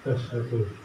Tes satu.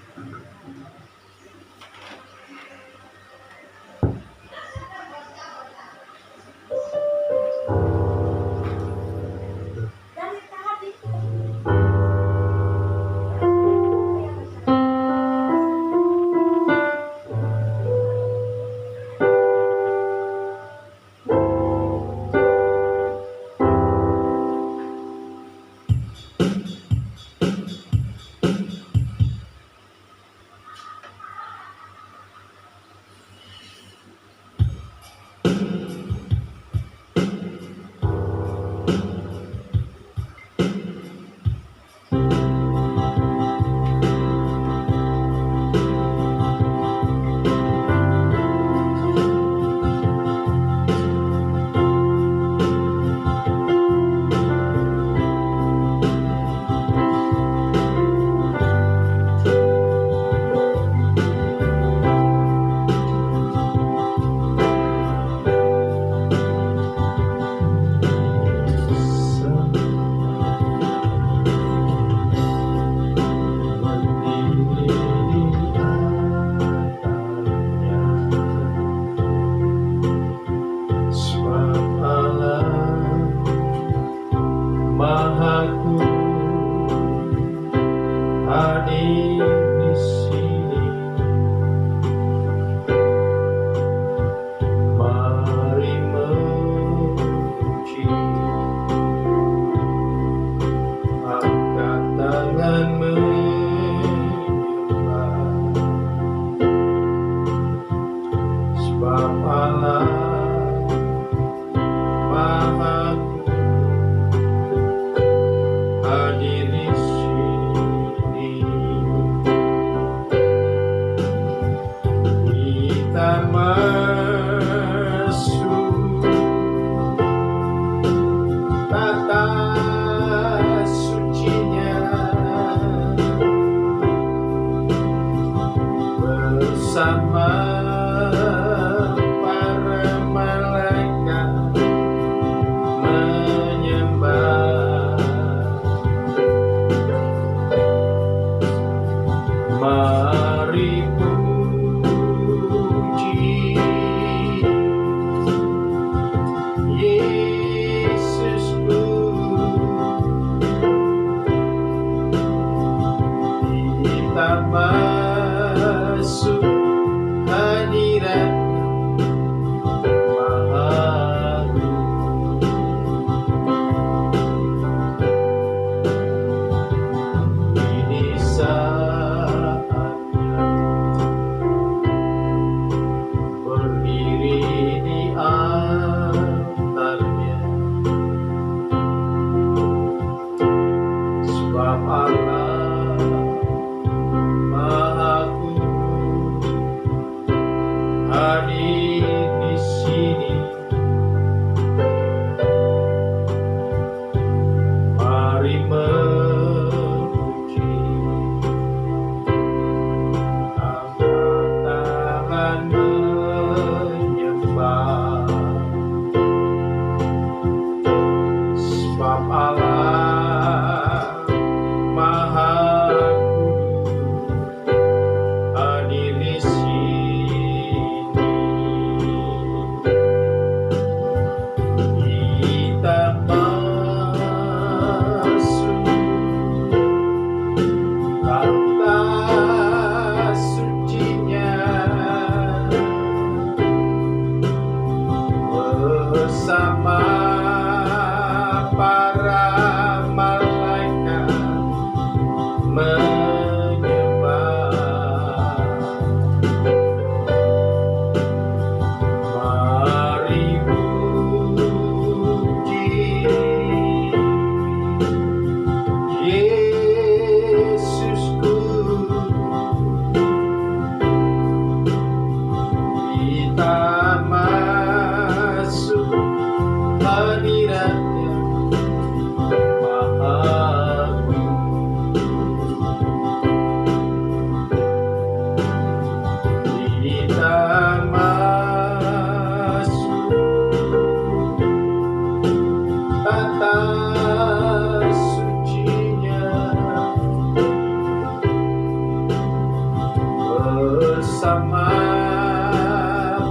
bersama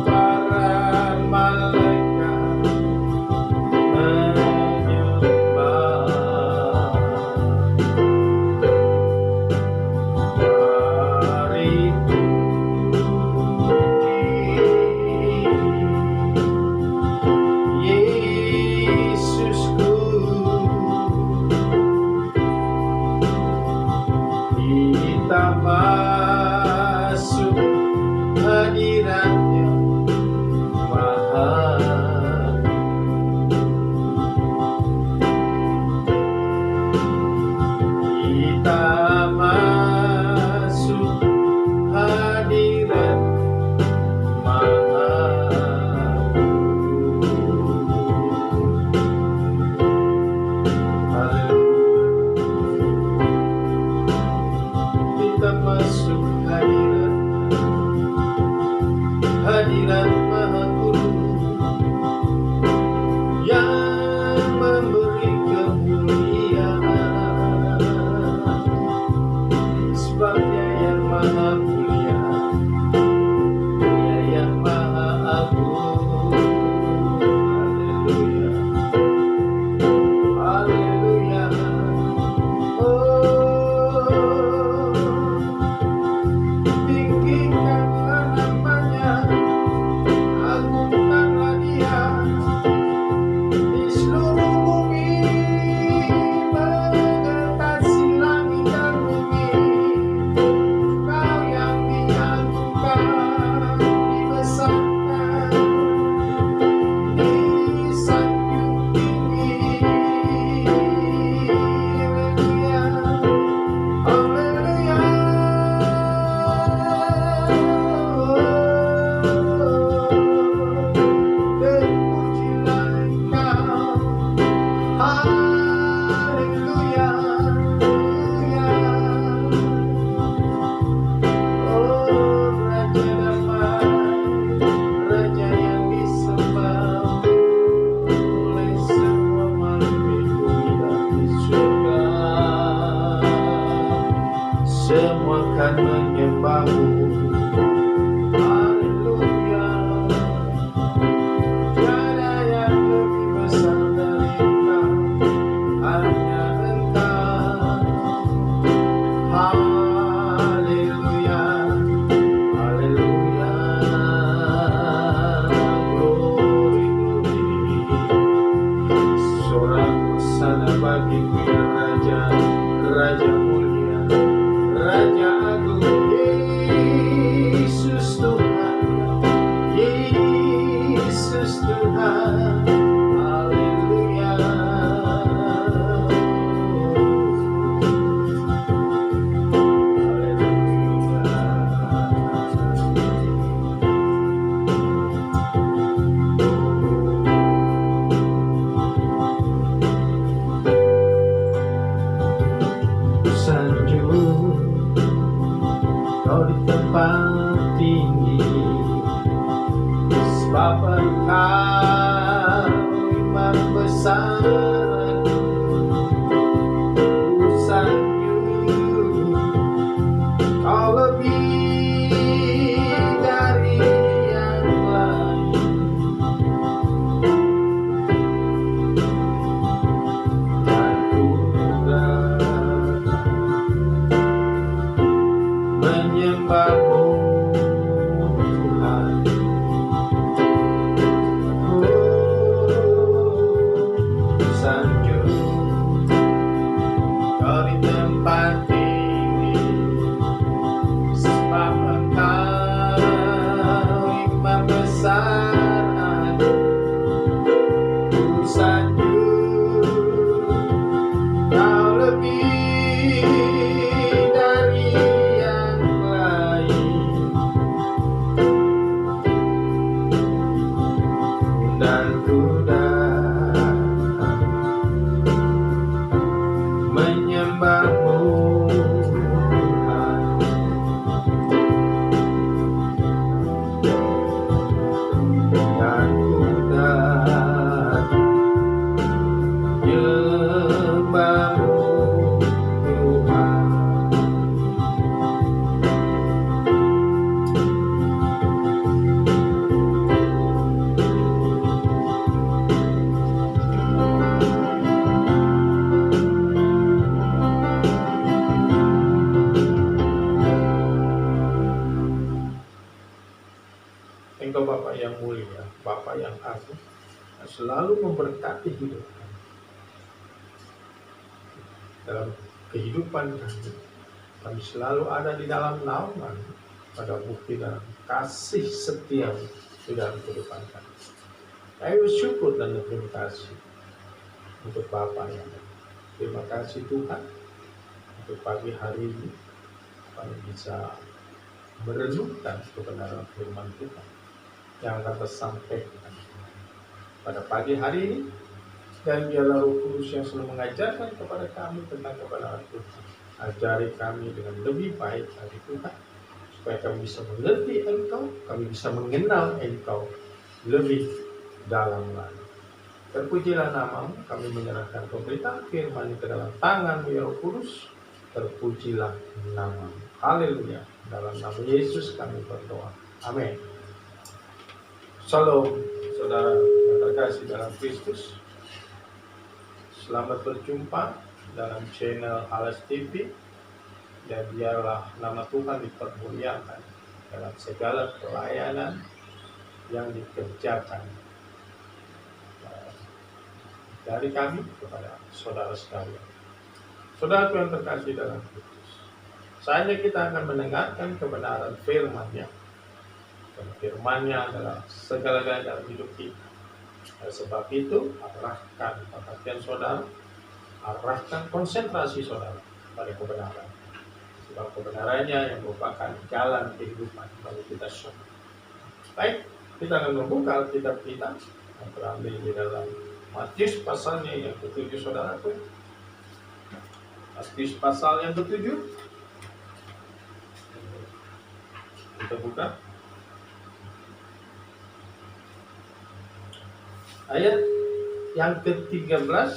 para malaikat menyembah. Mari puji Yesusku, kita masuk hadiratnya Maha. Kita masuk hadirat Maha. Kita masuk hadirat Maha Guru yang memberi kemuliaan, sebab Dia yang Maha Mulia, Dia yang Maha Agung. Haleluya, haleluya. Tinggikanlah namanya, agungkanlah Dia di seluruh bumi, mengatasi langit dan bumi. Kau yang diagungkan, dibesarkan, disanjung tinggi. Haleluya, haleluya. Terpujilah Engkau, haleluya, haleluya. Oh Raja damai, Raja yang disembah oleh semua makhluk hidup di surga, semua kan menyembah-Mu. Haleluya, tiada yang lebih besar dari Engkau, hanya Engkau. Haleluya, haleluya. Glory, glory. Sorak hosana bagimu ya Raja, Raja mulia, Raja agung. Yesus Tuhan, Yesus Tuhan. Haleluya. Sanjung Kau di tempat tinggi, sebab Engkau Imam besar. Ku sanjung Kau lebih dari yang lain. Dan ku menyembah-Mu Tuhan. Sanjung Kau di tempat tinggi, sebab Engkau Imam besar. Ku sanjung Kau lebih dari yang lain. yang mulia, Bapa yang agung, selalu memberkati hidup kami. Dalam kehidupan kami selalu ada di dalam naungan pada bukti dalam kasih setia di dalam kehidupan kami. Kami bersyukur dan berterima kasih untuk Bapa yang ada. Terima kasih Tuhan untuk pagi hari ini kami bisa merenungkan kebenaran firman Tuhan yang akan tersampaikan pada pagi hari ini, dan biarlah Roh Kudus yang selalu mengajarkan kepada kami tentang kebenaran Tuhan. Ajari kami dengan lebih baik lagi Tuhan, supaya kami bisa mengerti Engkau, kami bisa mengenal Engkau lebih dalam lagi. Terpujilah namamu, kami menyerahkan pemberitaan firman ke dalam tangan-Mu ya Roh Kudus. Terpujilah namamu. Haleluya. Dalam nama Yesus kami berdoa. Amin. Shalom, saudara yang terkasih dalam Kristus. Selamat berjumpa dalam channel Alas TV. Dan biarlah nama Tuhan dipermuliakan dalam segala pelayanan yang dikerjakan dari kami kepada saudara sekalian. Saudara yang terkasih dalam Kristus, saatnya kita akan mendengarkan kebenaran firman-Nya. Dan firman-Nya adalah segala-galanya dalam hidup kita. Oleh sebab itu, arahkan perhatian saudara, arahkan konsentrasi saudara pada kebenaran. Sebab kebenarannya yang merupakan jalan kehidupan bagi kita semua. Baik, kita akan membuka Alkitab kita yang terambil di dalam Matius pasalnya yang ke-7, saudaraku. Matius pasal yang ke-7. Kita buka ayat yang ke-13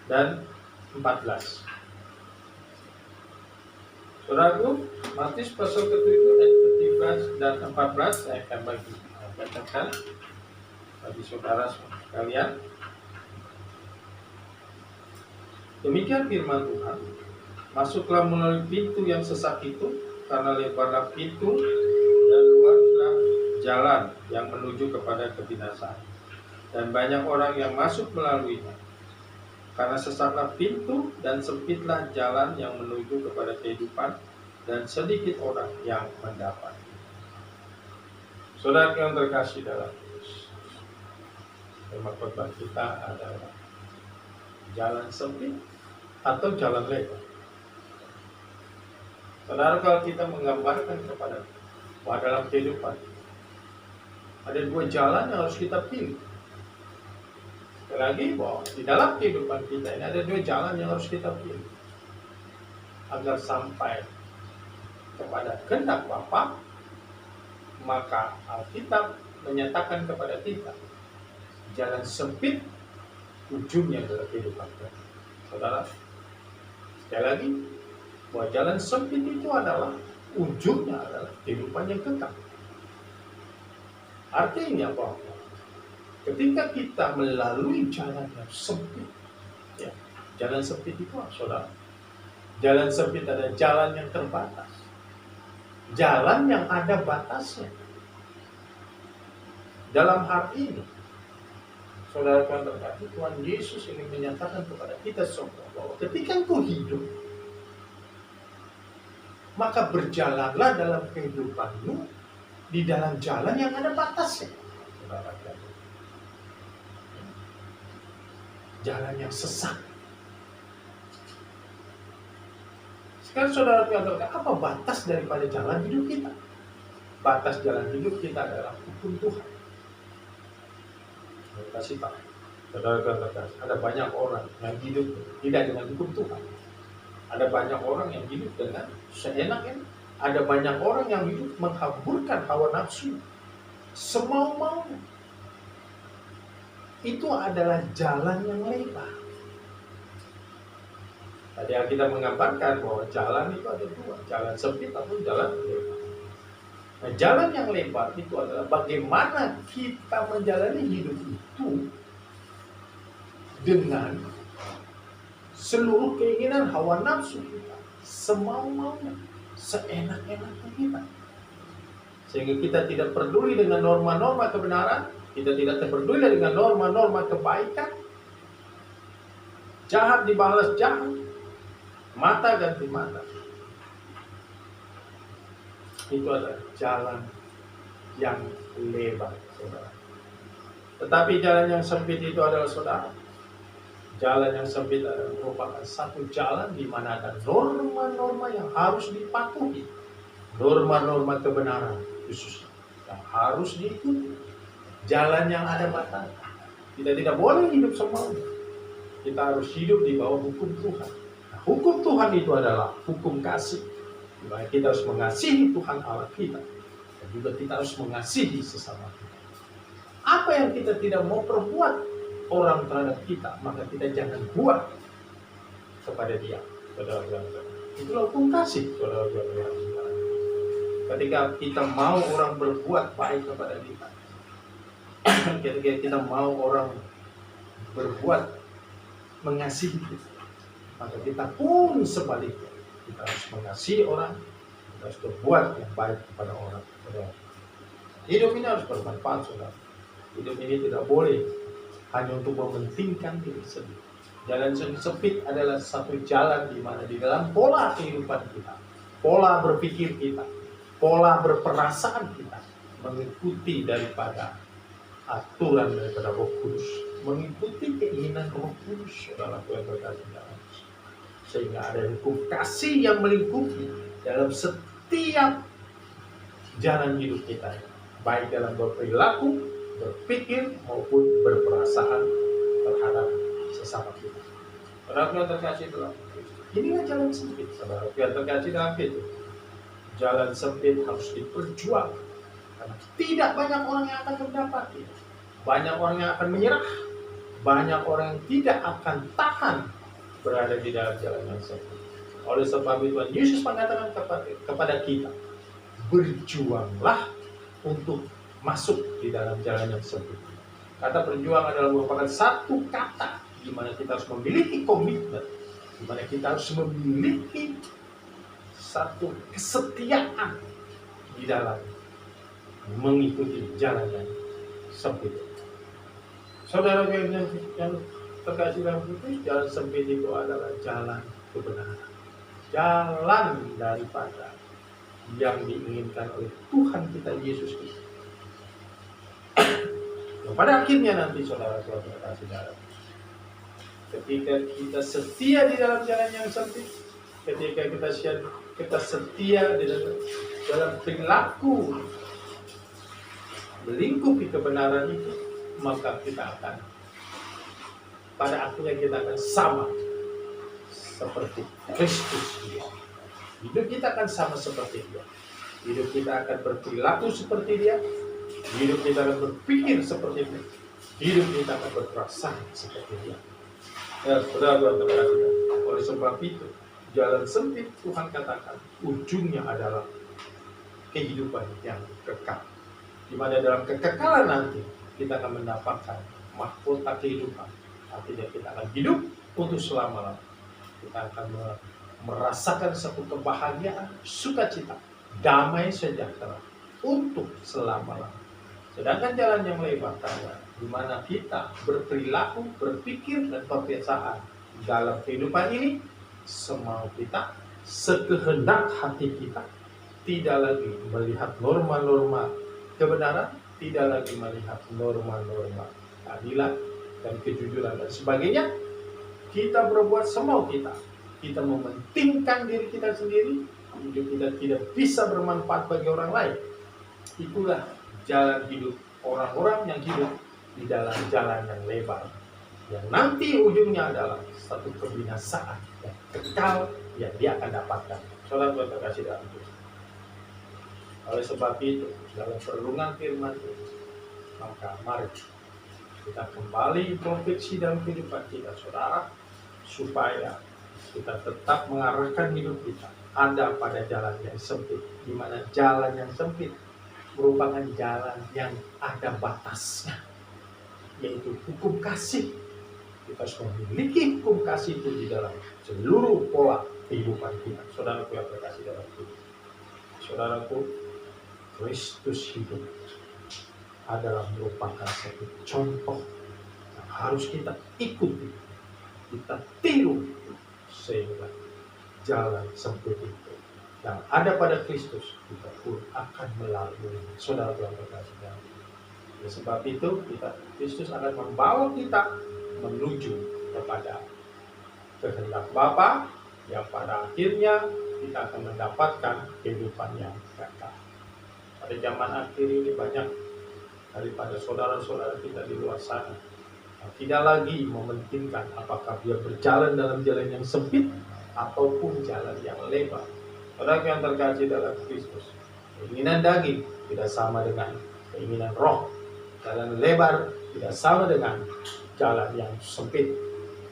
dan 14. Saudaraku, Matius pasal ke-7 ayat ke-13 dan 14 saya akan bacakan bagi saudara sekalian. Demikian firman Tuhan, masuklah melalui pintu yang sesak itu, karena lebarlah pintu dan luaslah jalan yang menuju kepada kebinasaan, dan banyak orang yang masuk melaluinya. Karena sesaklah pintu dan sempitlah jalan yang menuju kepada kehidupan, dan sedikit orang yang mendapat. Saudara yang terkasih dalam Yesus, tema khotbah kita adalah jalan sempit atau jalan lebar. Saudara, kalau kita menggambarkan kepada bahwa dalam kehidupan ada dua jalan yang harus kita pilih. Sekali lagi, bahwa di dalam kehidupan kita ini ada dua jalan yang harus kita pilih agar sampai kepada kehendak Bapa. Maka Alkitab menyatakan kepada kita jalan sempit ujungnya adalah kehidupan kita. Saudara, sekali lagi, bahwa jalan sempit itu adalah ujungnya adalah kehidupan yang kekal. Artinya apa? Ketika kita melalui jalan yang sempit, ya, jalan sempit itu apa, saudara? Jalan sempit adalah jalan yang terbatas, jalan yang ada batasnya. Dalam hal ini, saudara Tuhan terkasih, Tuhan Yesus ini menyatakan kepada kita semua bahwa ketika engkau hidup, maka berjalanlah dalam kehidupanmu di dalam jalan yang ada batasnya. Jalan yang sesak. Sekarang saudara Tuhan terkasih, apa batas daripada jalan hidup kita? Batas jalan hidup kita adalah hukum Tuhan. Kasih tahu, saudara terkasih, ada banyak orang yang hidup tidak dengan hukum Tuhan. Ada banyak orang yang hidup dengan seenaknya. Ada banyak orang yang hidup menghamburkan hawa nafsu semau-maunya. Itu adalah jalan yang lebar. Tadi kita menggambarkan bahwa jalan itu ada dua, jalan sempit atau jalan lebar. Nah, jalan yang lebar itu adalah bagaimana kita menjalani hidup itu dengan seluruh keinginan hawa nafsu kita, semau-maunya, seenak-enaknya kita. Sehingga kita tidak peduli dengan norma-norma kebenaran, kita tidak peduli dengan norma-norma kebaikan. Jahat dibalas jahat, mata ganti mata. Itu adalah jalan yang lebar, saudara. Tetapi jalan yang sempit itu adalah, saudara, jalan yang sempit adalah merupakan satu jalan di mana ada norma-norma yang harus dipatuhi, norma-norma kebenaran khususnya yang harus diikuti. Jalan yang ada batas. Kita tidak boleh hidup semaunya. Kita harus hidup di bawah hukum Tuhan. Nah, hukum Tuhan itu adalah hukum kasih. Di mana kita harus mengasihi Tuhan Allah kita, dan juga kita harus mengasihi sesama kita. Apa yang kita tidak mau perbuat orang terhadap kita, maka kita jangan buat kepada dia. Saudara-saudara, itulah hukum kasih, saudara-saudara. Ketika kita mau orang berbuat baik kepada kita, ketika kita mau orang berbuat mengasihi kita, maka kita pun sebaliknya, kita harus mengasihi orang, kita harus berbuat yang baik kepada orang. Hidup ini harus bermanfaat, saudara. Hidup ini tidak boleh hanya untuk mementingkan diri sendiri. Jalan yang sempit adalah satu jalan di mana di dalam pola kehidupan kita, pola berpikir kita, pola berperasaan kita mengikuti daripada aturan daripada Roh Kudus, mengikuti keinginan Roh Kudus, saudara yang berkasih dalam. Sehingga ada hukum kasih yang melingkupi dalam setiap jalan hidup kita, baik dalam berperilaku, berpikir maupun berperasaan terhadap sesama kita. Saudara yang terkasih dalam Kristus, inilah jalan sempit, saudara yang terkasih dalam Kristus. Jalan sempit harus diperjuangkan, karena tidak banyak orang yang akan mendapati. Banyak orang yang akan menyerah, banyak orang yang tidak akan tahan berada di dalam jalan yang sempit. Oleh sebab itu Tuhan Yesus mengatakan kepada kita, berjuanglah untuk masuk di dalam jalan yang sempit. Kata berjuang adalah merupakan satu kata di mana kita harus memiliki komitmen, di mana kita harus memiliki satu kesetiaan di dalam mengikuti jalan yang sempit. Saudara yang terkasih dalam Kristus, jalan sempit itu adalah jalan kebenaran, jalan daripada yang diinginkan oleh Tuhan kita Yesus Kristus. Pada akhirnya nanti, saudara-saudara terkasih dalam, ketika kita setia di dalam jalan yang sempit, ketika kita setia di dalam perilaku melingkupi kebenaran itu, maka kita akan, pada akhirnya kita akan sama seperti Kristus dia. Hidup kita akan sama seperti dia. Hidup kita akan berperilaku seperti dia. Hidup kita akan berpikir seperti dia. Hidup kita akan berperasaan seperti dia. Ya, saudara-saudara terkasih, oleh sebab itu, jalan sempit Tuhan katakan ujungnya adalah kehidupan yang kekal. Di mana dalam kekekalan nanti kita akan mendapatkan mahkota kehidupan. Artinya kita akan hidup untuk selama-lamanya. Kita akan merasakan satu kebahagiaan, sukacita, damai sejahtera untuk selama-lamanya. Sedangkan jalan yang lebar adalah di mana kita berperilaku, berpikir dan berperasaan dalam kehidupan ini semau kita, sekehendak hati kita, tidak lagi melihat norma-norma kebenaran, tidak lagi melihat norma-norma keadilan dan kejujuran dan sebagainya. Kita berbuat semau kita. Kita mementingkan diri kita sendiri. Hidup kita tidak bisa bermanfaat bagi orang lain. Itulah jalan hidup orang-orang yang hidup di dalam jalan yang lebar, yang nanti ujungnya adalah satu kebinasaan yang kekal yang dia akan dapatkan. Saudara terkasih dalam Kristus. Oleh sebab itu, dalam perlungan firman itu, maka mari kita kembali introspeksi dalam kehidupan kita, saudara, supaya kita tetap mengarahkan hidup kita ada pada jalan yang sempit, di mana jalan yang sempit merupakan jalan yang ada batasnya, yaitu hukum kasih. Kita harus memiliki hukum kasih itu di dalam seluruh pola kehidupan kita. Saudaraku yang terkasih dalam Tuhan, saudaraku, Kristus hidup adalah merupakan satu contoh yang harus kita ikuti, kita tiru, sehingga jalan sempit itu yang ada pada Kristus kita pun akan melalui. Saudara yang berkasih, oleh sebab itu Kristus akan membawa kita menuju kepada kehendak Bapa, yang pada akhirnya kita akan mendapatkan kehidupan yang kekal. Pada zaman akhir ini banyak daripada saudara-saudara kita di luar sana yang tidak lagi mementingkan apakah dia berjalan dalam jalan yang sempit ataupun jalan yang lebar. Saudara yang terkasih dalam Kristus, keinginan daging tidak sama dengan keinginan roh. Jalan lebar tidak sama dengan jalan yang sempit.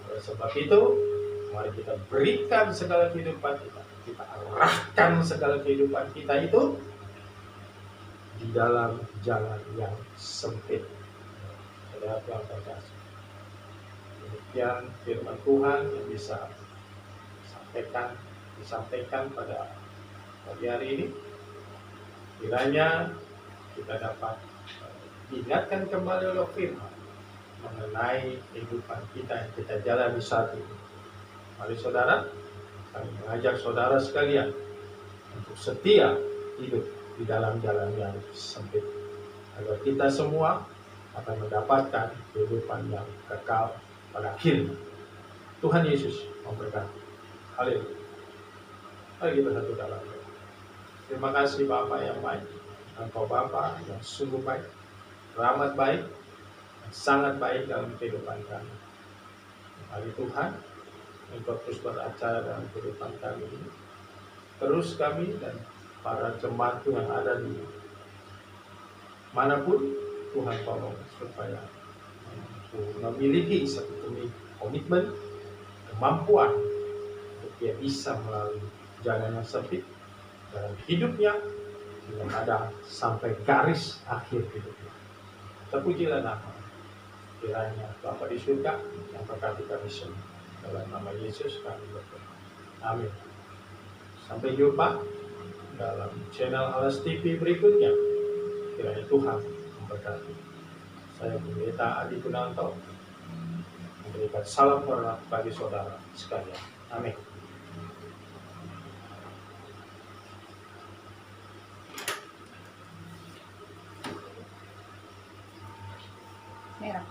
Oleh sebab itu, mari kita berikan segala kehidupan kita, kita arahkan segala kehidupan kita itu di dalam jalan yang sempit. Saudara yang terkasih, demikian firman Tuhan yang bisa disampaikan pada pagi hari ini. Kiranya kita dapat diingatkan kembali oleh firman mengenai kehidupan kita yang kita jalani saat ini. Mari saudara, kami mengajak saudara sekalian untuk setia hidup di dalam jalan yang sempit, agar kita semua akan mendapatkan kehidupan yang kekal pada akhirnya. Tuhan Yesus memberkati. Haleluya. Mari kita satu dalam doa. Terima kasih Bapa yang baik, Engkau Bapa yang sungguh baik, rahmat baik, yang sangat baik dalam kehidupan kami. Mari Tuhan, Engkau terus beracara dalam kehidupan kami ini. Terus kami dan para jemaat yang ada di manapun, Tuhan tolong supaya memiliki satu komitmen, kemampuan untuk dia bisa melalui jalan yang sempit dalam hidupnya, yang ada sampai garis akhir hidupnya. Terpujilah nama kiranya Bapa di surga yang berkati kami semua. Dalam nama Yesus kami berdoa. Amin. Sampai jumpa dalam channel Alas TV berikutnya. Kiranya Tuhan memberkati. Saya Pendeta Adi Kunanto memberikan salam hormat bagi saudara sekalian. Amin. Merah.